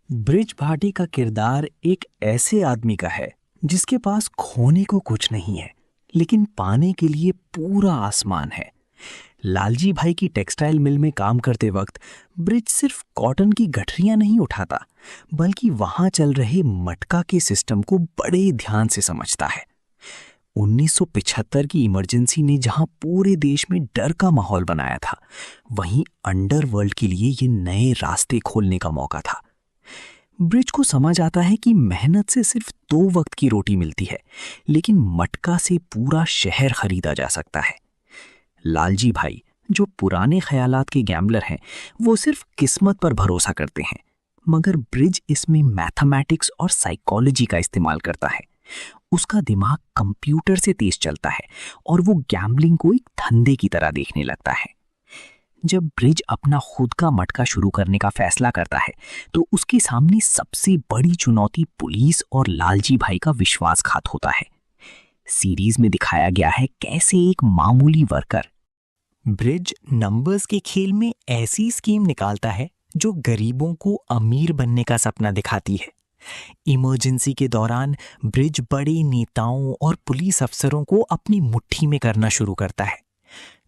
Bridge Bhati का किरदार एक ऐसे आदमी का है जिसके पास खोने को कुछ नहीं है, लेकिन पाने के लिए पूरा आसमान है। लालजी भाई की टेक्सटाइल मिल में काम करते वक्त ब्रिज सिर्फ कॉटन की गठरियां नहीं उठाता, बल्कि वहां चल रहे मटका के सिस्टम को बड़े ध्यान से समझता है। 1975 की इमरजेंसी ने जहां पूरे देश में डर का माहौल बनाया था, वहीं अंडरवर्ल्ड के लिए ये नए रास्ते खोलने का मौका था। ब्रिज को समझ आता है कि मेहनत से सिर्फ 2 वक्त की रोटी मिलती है, लेकिन मटका से पूरा शहर खरीदा जा सकता है। लालजी भाई, जो पुराने ख्यालात के गैम्बलर हैं, वो सिर्फ किस्मत पर भरोसा करते हैं, मगर ब्रिज इसमें मैथमेटिक्स और साइकोलॉजी का इस्तेमाल करता है। उसका दिमाग कंप्यूटर से तेज चलता है और वो गैम्बलिंग को एक धंधे की तरह देखने लगता है। जब ब्रिज अपना खुद का मटका शुरू करने का फैसला करता है, तो उसके सामने सबसे बड़ी चुनौती पुलिस और लालजी भाई का विश्वासघात होता है। सीरीज में दिखाया गया है कैसे एक मामूली वर्कर ब्रिज नंबर्स के खेल में ऐसी स्कीम निकालता है जो गरीबों को अमीर बनने का सपना दिखाती है। इमरजेंसी के दौरान ब्रिज बड़े नेताओं और पुलिस अफसरों को अपनी मुट्ठी में करना शुरू करता है।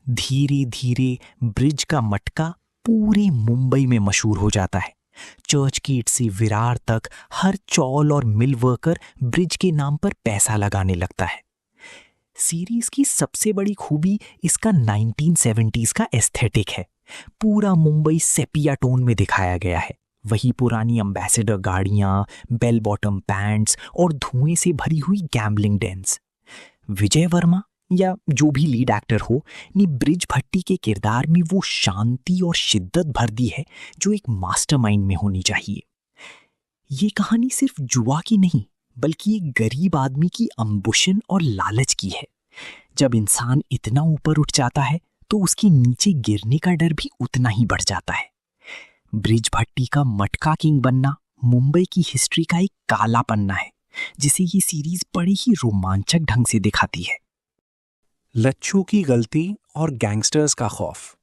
धीरे धीरे ब्रिज का मटका पूरे मुंबई में मशहूर हो जाता है। चर्च गेट से विरार तक हर चौल और मिल वर्कर ब्रिज के नाम पर पैसा लगाने लगता है। सीरीज की सबसे बड़ी खूबी इसका 1970s का एस्थेटिक है। पूरा मुंबई सेपिया टोन में दिखाया गया है। वही पुरानी एम्बेसडर गाड़ियां, बेल बॉटम पैंट्स और धुएं से भरी हुई गैम्बलिंग डेंस। विजय वर्मा या जो भी लीड एक्टर हो ने ब्रिज भट्टी के किरदार में वो शांति और शिद्दत भर दी है जो एक मास्टरमाइंड में होनी चाहिए। ये कहानी सिर्फ जुआ की नहीं, बल्कि एक गरीब आदमी की अम्बुशन और लालच की है। जब इंसान इतना ऊपर उठ जाता है, तो उसके नीचे गिरने का डर भी उतना ही बढ़ जाता है। ब्रिज भट्टी का मटका किंग बनना मुंबई की हिस्ट्री का एक काला पन्ना है, जिसे ये सीरीज बड़ी ही रोमांचक ढंग से दिखाती है। लच्छू की गलती और गैंगस्टर्स का खौफ।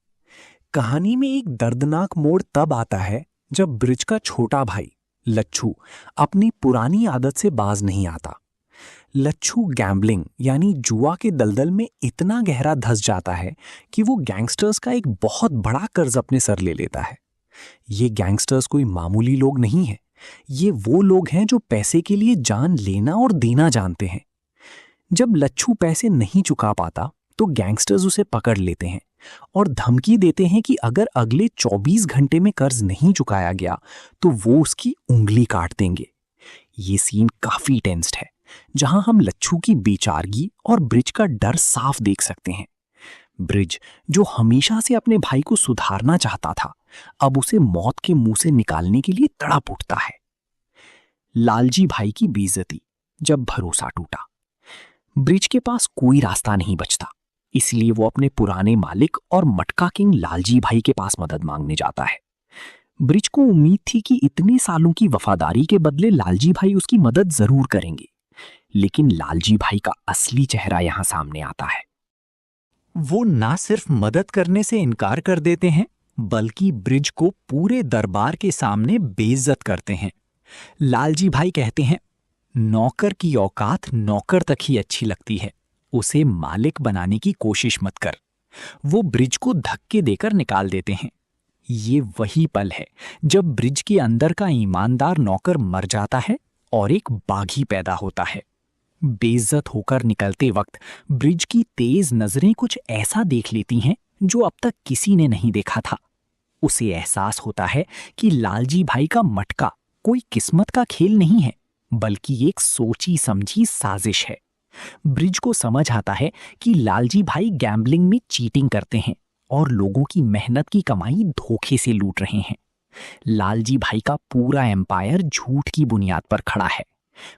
कहानी में एक दर्दनाक मोड़ तब आता है जब ब्रिज का छोटा भाई लच्छू अपनी पुरानी आदत से बाज नहीं आता। लच्छू गैम्बलिंग यानी जुआ के दलदल में इतना गहरा धंस जाता है कि वो गैंगस्टर्स का एक बहुत बड़ा कर्ज अपने सर ले लेता है। ये गैंगस्टर्स कोई मामूली लोग नहीं हैं, ये वो लोग हैं जो पैसे के लिए जान लेना और देना जानते हैं। जब लच्छू पैसे नहीं चुका पाता, तो गैंगस्टर्स उसे पकड़ लेते हैं और धमकी देते हैं कि अगर अगले 24 घंटे में कर्ज नहीं चुकाया गया तो वो उसकी उंगली काट देंगे। ये सीन काफी टेंस्ड है, जहां हम लच्छू की बेचारगी और ब्रिज का डर साफ देख सकते हैं। ब्रिज, जो हमेशा से अपने भाई को सुधारना चाहता था, अब उसे मौत के मुंह से निकालने के लिए तड़प उठता है। लालजी भाई की बेइज्जती। जब भरोसा टूटा, ब्रिज के पास कोई रास्ता नहीं बचता, इसलिए वो अपने पुराने मालिक और मटका किंग लालजी भाई के पास मदद मांगने जाता है। ब्रिज को उम्मीद थी कि इतने सालों की वफादारी के बदले लालजी भाई उसकी मदद जरूर करेंगे, लेकिन लालजी भाई का असली चेहरा यहां सामने आता है। वो ना सिर्फ मदद करने से इनकार कर देते हैं, बल्कि ब्रिज को पूरे दरबार के सामने बेइज्जत करते हैं। लालजी भाई कहते हैं, नौकर की औकात नौकर तक ही अच्छी लगती है, उसे मालिक बनाने की कोशिश मत कर। वो ब्रिज को धक्के देकर निकाल देते हैं। ये वही पल है जब ब्रिज के अंदर का ईमानदार नौकर मर जाता है और एक बागी पैदा होता है। बेइज्जत होकर निकलते वक्त ब्रिज की तेज नजरें कुछ ऐसा देख लेती हैं जो अब तक किसी ने नहीं देखा था। उसे एहसास होता है कि लालजी भाई का मटका कोई किस्मत का खेल नहीं है, बल्कि एक सोची समझी साजिश है। ब्रिज को समझ आता है कि लालजी भाई गैम्बलिंग में चीटिंग करते हैं और लोगों की मेहनत की कमाई धोखे से लूट रहे हैं। लालजी भाई का पूरा एम्पायर झूठ की बुनियाद पर खड़ा है।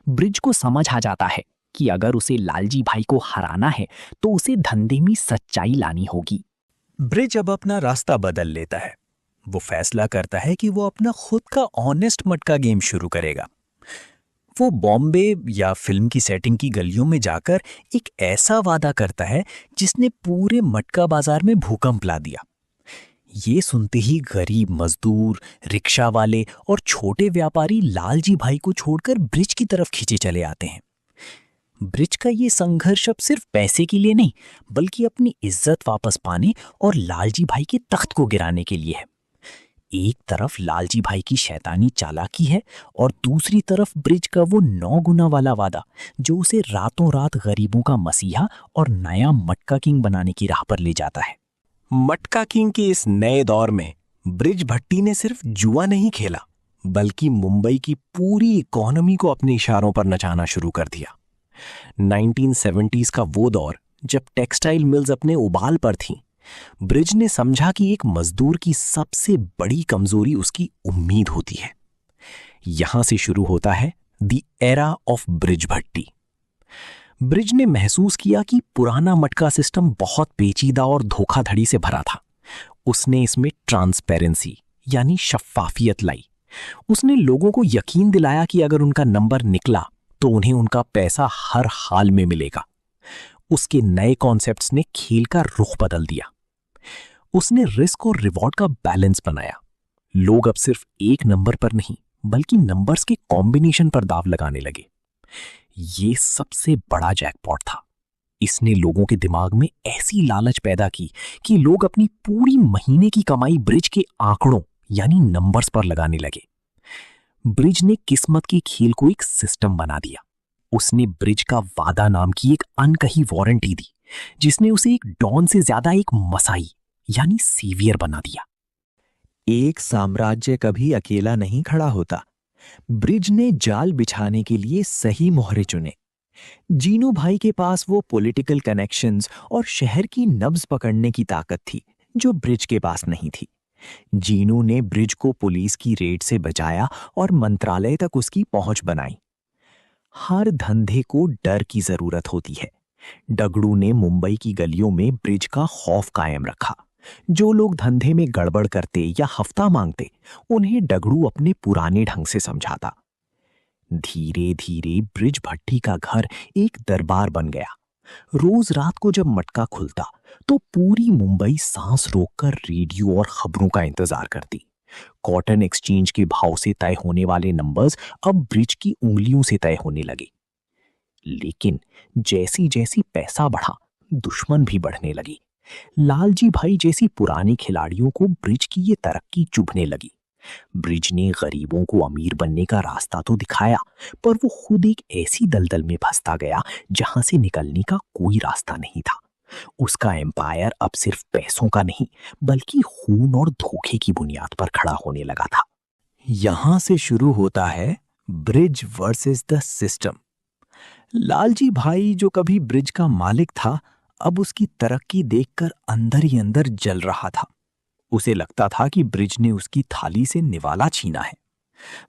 ब्रिज को समझ आ जाता है कि अगर उसे लालजी भाई को हराना है, तो उसे धंधे में सच्चाई लानी होगी। ब्रिज अब अपना रास्ता बदल लेता है। वो फैसला करता है कि वो अपना खुद का ऑनेस्ट मटका गेम शुरू करेगा। वो बॉम्बे या फिल्म की सेटिंग की गलियों में जाकर एक ऐसा वादा करता है जिसने पूरे मटका बाजार में भूकंप ला दिया। ये सुनते ही गरीब मजदूर, रिक्शा वाले और छोटे व्यापारी लालजी भाई को छोड़कर ब्रिज की तरफ खींचे चले आते हैं। ब्रिज का ये संघर्ष अब सिर्फ पैसे के लिए नहीं, बल्कि अपनी इज्जत वापस पाने और लालजी भाई के तख्त को गिराने के लिए है। एक तरफ लालजी भाई की शैतानी चालाकी है और दूसरी तरफ ब्रिज का वो 9 गुना वाला वादा, जो उसे रातों रात गरीबों का मसीहा और नया मटका किंग बनाने की राह पर ले जाता है। मटका किंग के इस नए दौर में ब्रिज भट्टी ने सिर्फ जुआ नहीं खेला, बल्कि मुंबई की पूरी इकोनॉमी को अपने इशारों पर नचाना शुरू कर दिया। 1970s का वो दौर जब टेक्सटाइल मिल्स अपने उबाल पर थीं, ब्रिज ने समझा कि एक मजदूर की सबसे बड़ी कमजोरी उसकी उम्मीद होती है। यहां से शुरू होता है the era of bridge Bhatti. Bridge ने महसूस किया कि पुराना मटका सिस्टम बहुत पेचीदा और धोखाधड़ी से भरा था। उसने इसमें ट्रांसपेरेंसी यानी शफाफियत लाई। उसने लोगों को यकीन दिलाया कि अगर उनका नंबर निकला तो उन्हें उनका पैसा हर हाल में मिलेगा। उसके नए कॉन्सेप्ट्स ने खेल का रुख बदल दिया। उसने रिस्क और रिवॉर्ड का बैलेंस बनाया। लोग अब सिर्फ एक नंबर पर नहीं, बल्कि नंबर्स के कॉम्बिनेशन पर दाव लगाने लगे। ये सबसे बड़ा जैकपॉट था। इसने लोगों के दिमाग में ऐसी लालच पैदा की कि लोग अपनी पूरी महीने की कमाई ब्रिज के आंकड़ों यानी नंबर्स पर लगाने लगे। ब्रिज ने किस्मत के खेल को एक सिस्टम बना दिया। उसने ब्रिज का वादा नाम की एक अनकही वारंटी दी, जिसने उसे एक डॉन से ज्यादा एक मसाई यानी सेवियर बना दिया। एक साम्राज्य कभी अकेला नहीं खड़ा होता। ब्रिज ने जाल बिछाने के लिए सही मोहरे चुने। जीनू भाई के पास वो पॉलिटिकल कनेक्शंस और शहर की नब्ज पकड़ने की ताकत थी जो ब्रिज के पास नहीं थी। जीनू ने ब्रिज को पुलिस की रेड से बचाया और मंत्रालय तक उसकी पहुंच बनाई। हर धंधे को डर की जरूरत होती है। डगड़ू ने मुंबई की गलियों में ब्रिज का खौफ कायम रखा। जो लोग धंधे में गड़बड़ करते या हफ्ता मांगते, उन्हें डगड़ू अपने पुराने ढंग से समझाता। धीरे धीरे ब्रिज भट्टी का घर एक दरबार बन गया। रोज रात को जब मटका खुलता तो पूरी मुंबई सांस रोककर रेडियो और खबरों का इंतजार करती। कॉटन एक्सचेंज के भाव से तय होने वाले नंबर्स अब ब्रिज की उंगलियों से तय होने लगे। लेकिन जैसी जैसी पैसा बढ़ा, दुश्मन भी बढ़ने लगी। लालजी भाई जैसी पुरानी खिलाड़ियों को ब्रिज की ये तरक्की चुभने लगी। ब्रिज ने गरीबों को अमीर बनने का रास्ता तो दिखाया, पर वो खुद एक ऐसी दलदल में फंसता गया जहां से निकलने का कोई रास्ता नहीं था। उसका एम्पायर अब सिर्फ पैसों का नहीं, बल्कि खून और धोखे की बुनियाद पर खड़ा होने लगा था। यहां से शुरू होता है bridge versus the system. Lalji भाई, जो कभी ब्रिज का मालिक था, अब उसकी तरक्की देखकर अंदर ही अंदर जल रहा था। उसे लगता था कि ब्रिज ने उसकी थाली से निवाला छीना है।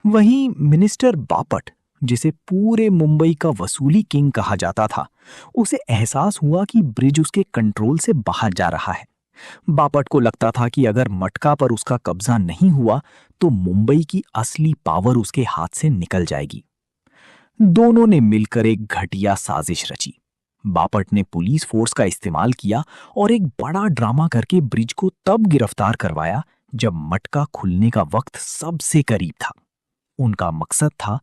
वहीं मिनिस्टर बापट, जिसे पूरे मुंबई का वसूली किंग कहा जाता था, उसे एहसास हुआ कि ब्रिज उसके कंट्रोल से बाहर जा रहा है। बापट को लगता था कि अगर मटका पर उसका कब्जा नहीं हुआ तो मुंबई की असली पावर उसके हाथ से निकल जाएगी। दोनों ने मिलकर एक घटिया साजिश रची। बापट ने पुलिस फोर्स का इस्तेमाल किया और एक बड़ा ड्रामा करके ब्रिज को तब गिरफ्तार करवाया जब मटका खुलने का वक्त सबसे करीब था। उनका मकसद था,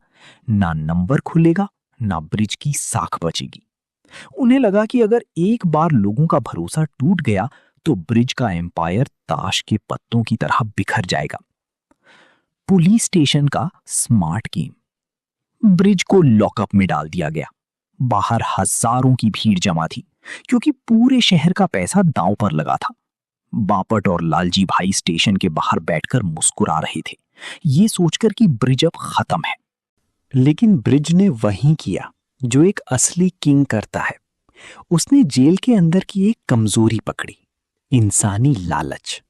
ना नंबर खुलेगा, ना ब्रिज की साख बचेगी। उन्हें लगा कि अगर एक बार लोगों का भरोसा टूट गया तो ब्रिज का एम्पायर ताश के पत्तों की तरह बिखर जाएगा। पुलिस स्टेशन का स्मार्ट गेम। ब्रिज को लॉकअप में डाल दिया गया। बाहर हजारों की भीड़ जमा थी, क्योंकि पूरे शहर का पैसा दांव पर लगा था। बापट और लालजी भाई स्टेशन के बाहर बैठकर मुस्कुरा रहे थे, ये सोचकर कि ब्रिज अब खत्म है। लेकिन ब्रिज ने वही किया जो एक असली किंग करता है। उसने जेल के अंदर की एक कमजोरी पकड़ी, इंसानी लालच।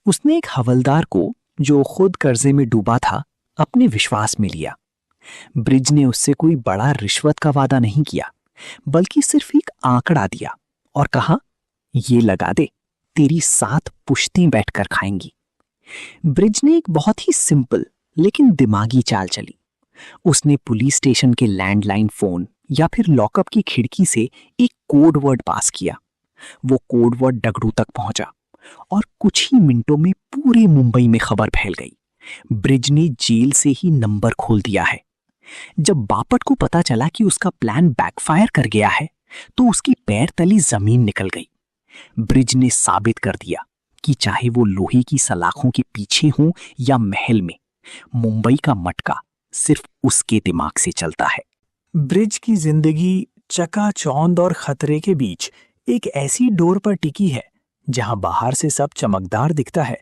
उसने एक हवलदार को, जो खुद कर्जे में डूबा था, अपने विश्वास में लिया। ब्रिज ने उससे कोई बड़ा रिश्वत का वादा नहीं किया, बल्कि सिर्फ एक आंकड़ा दिया और कहा, ये लगा दे, तेरी 7 पुश्तें बैठकर खाएंगी। ब्रिज ने एक बहुत ही सिंपल लेकिन दिमागी चाल चली। उसने पुलिस स्टेशन के लैंडलाइन फोन या फिर लॉकअप की खिड़की से एक कोड वर्ड पास किया। वो कोड वर्ड डगड़ू तक पहुंचा और कुछ ही मिनटों में पूरे मुंबई में खबर फैल गई। ब्रिज ने जेल से ही नंबर खोल दिया है। जब बापट को पता चला कि उसका प्लान बैकफायर कर गया है तो उसकी पैर तली जमीन निकल गई। ब्रिज ने साबित कर दिया कि चाहे वो लोहे की सलाखों के पीछे हो या महल में, मुंबई का मटका सिर्फ उसके दिमाग से चलता है। ब्रिज की जिंदगी चकाचौंध और खतरे के बीच एक ऐसी डोर पर टिकी है जहां बाहर से सब चमकदार दिखता है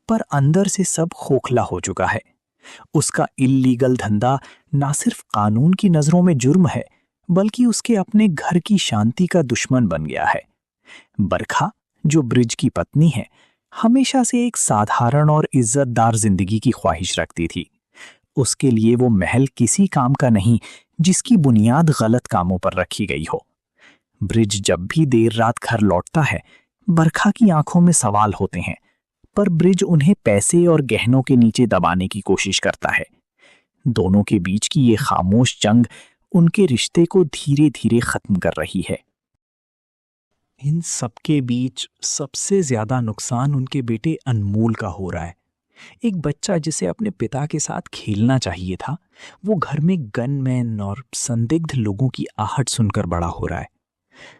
पर अंदर से सब खोखला हो चुका है। उसका इल्लीगल धंधा ना सिर्फ कानून की नजरों में जुर्म है बल्कि उसके अपने घर की शांति का दुश्मन बन गया है। बरखा, जो ब्रिज की पत्नी है, हमेशा से एक साधारण और इज्जतदार जिंदगी की ख्वाहिश रखती थी। उसके लिए वो महल किसी काम का नहीं जिसकी बुनियाद गलत कामों पर रखी गई हो। ब्रिज जब भी देर रात घर लौटता है, बरखा की आंखों में सवाल होते हैं, पर ब्रिज उन्हें पैसे और गहनों के नीचे दबाने की कोशिश करता है। दोनों के बीच की ये खामोश जंग उनके रिश्ते को धीरे धीरे खत्म कर रही है। इन सबके बीच सबसे ज्यादा नुकसान उनके बेटे अनमोल का हो रहा है। एक बच्चा जिसे अपने पिता के साथ खेलना चाहिए था, वो घर में गनमैन और संदिग्ध लोगों की आहट सुनकर बड़ा हो रहा है।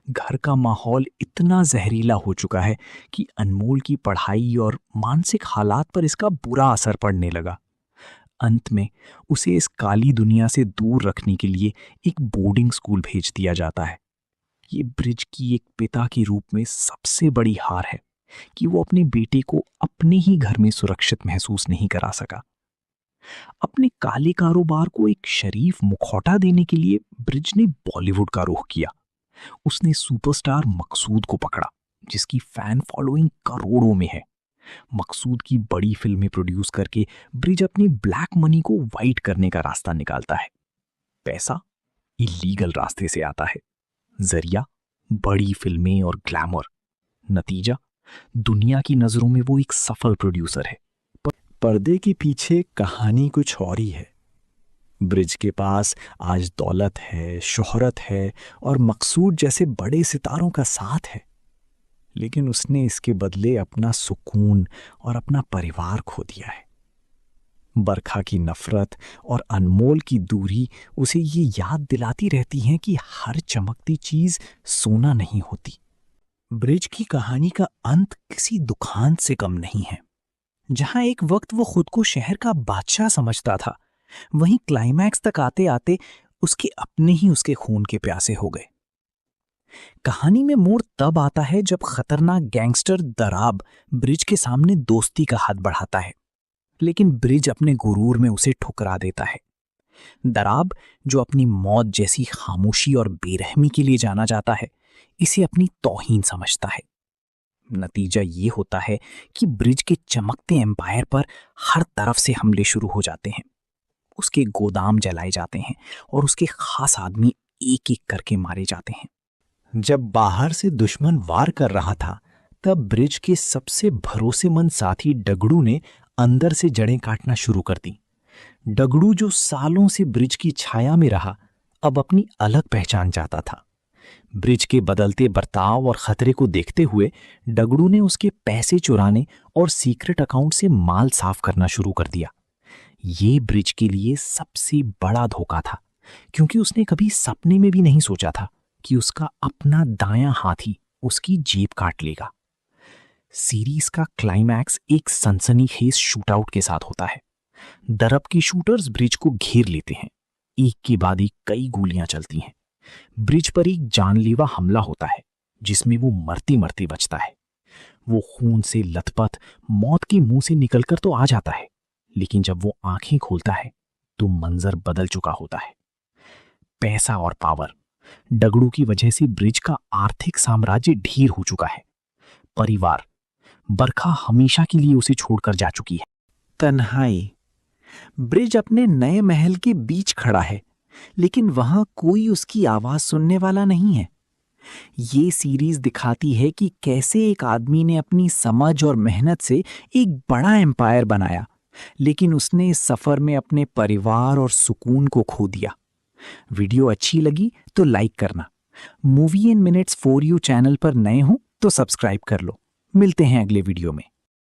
घर का माहौल इतना जहरीला हो चुका है कि अनमोल की पढ़ाई और मानसिक हालात पर इसका बुरा असर पड़ने लगा। अंत में उसे इस काली दुनिया से दूर रखने के लिए एक बोर्डिंग स्कूल भेज दिया जाता है। ये ब्रिज की एक पिता के रूप में सबसे बड़ी हार है कि वो अपने बेटे को अपने ही घर में सुरक्षित महसूस नहीं करा सका। अपने काले कारोबार को एक शरीफ मुखौटा देने के लिए ब्रिज ने बॉलीवुड का रुख किया। उसने सुपरस्टार मकसूद को पकड़ा, जिसकी फैन फॉलोइंग करोड़ों में है। मकसूद की बड़ी फिल्में प्रोड्यूस करके ब्रिज अपनी ब्लैक मनी को वाइट करने का रास्ता निकालता है। पैसा इलीगल रास्ते से आता है, जरिया बड़ी फिल्में और ग्लैमर, नतीजा दुनिया की नजरों में वो एक सफल प्रोड्यूसर है। पर्दे के पीछे कहानी कुछ और ही है। ब्रिज के पास आज दौलत है, शोहरत है और मकसूद जैसे बड़े सितारों का साथ है, लेकिन उसने इसके बदले अपना सुकून और अपना परिवार खो दिया है। बरखा की नफरत और अनमोल की दूरी उसे ये याद दिलाती रहती हैं कि हर चमकती चीज सोना नहीं होती। ब्रिज की कहानी का अंत किसी दुकान से कम नहीं है। जहां एक वक्त वो खुद को शहर का बादशाह समझता था, वहीं क्लाइमैक्स तक आते आते उसके अपने ही उसके खून के प्यासे हो गए। कहानी में मोड़ तब आता है जब खतरनाक गैंगस्टर दराब ब्रिज के सामने दोस्ती का हाथ बढ़ाता है, लेकिन ब्रिज अपने गुरूर में उसे ठुकरा देता है। दराब, जो अपनी मौत जैसी खामोशी और बेरहमी के लिए जाना जाता है, इसे अपनी तौहीन समझता है। नतीजा ये होता है कि ब्रिज के चमकते एम्पायर पर हर तरफ से हमले शुरू हो जाते हैं। उसके गोदाम जलाए जाते हैं और उसके खास आदमी एक एक करके मारे जाते हैं। जब बाहर से दुश्मन वार कर रहा था, तब ब्रिज के सबसे भरोसेमंद साथी डगड़ू ने अंदर से जड़ें काटना शुरू कर दी। डगड़ू, जो सालों से ब्रिज की छाया में रहा, अब अपनी अलग पहचान चाहता था। ब्रिज के बदलते बर्ताव और खतरे को देखते हुए डगड़ू ने उसके पैसे चुराने और सीक्रेट अकाउंट से माल साफ करना शुरू कर दिया। ये ब्रिज के लिए सबसे बड़ा धोखा था, क्योंकि उसने कभी सपने में भी नहीं सोचा था कि उसका अपना दायां हाथ ही उसकी जेब काट लेगा। सीरीज का क्लाइमैक्स एक सनसनीखेज शूटआउट के साथ होता है। दरब के शूटर्स ब्रिज को घेर लेते हैं। एक के बाद एक कई गोलियां चलती हैं। ब्रिज पर एक जानलेवा हमला होता है, जिसमें वो मरते मरते बचता है। वो खून से लथपथ मौत के मुंह से निकलकर तो आ जाता है, लेकिन जब वो आंखें खोलता है तो मंजर बदल चुका होता है। पैसा और पावर, डगड़ू की वजह से ब्रिज का आर्थिक साम्राज्य ढीर हो चुका है। परिवार, बरखा हमेशा के लिए उसे छोड़कर जा चुकी है। तन्हाई, ब्रिज अपने नए महल के बीच खड़ा है, लेकिन वहां कोई उसकी आवाज सुनने वाला नहीं है। ये सीरीज दिखाती है कि कैसे एक आदमी ने अपनी समझ और मेहनत से एक बड़ा एम्पायर बनाया, लेकिन उसने इस सफर में अपने परिवार और सुकून को खो दिया। वीडियो अच्छी लगी तो लाइक करना। Movie in minutes for you channel पर नए हो तो सब्सक्राइब कर लो। मिलते हैं अगले वीडियो में।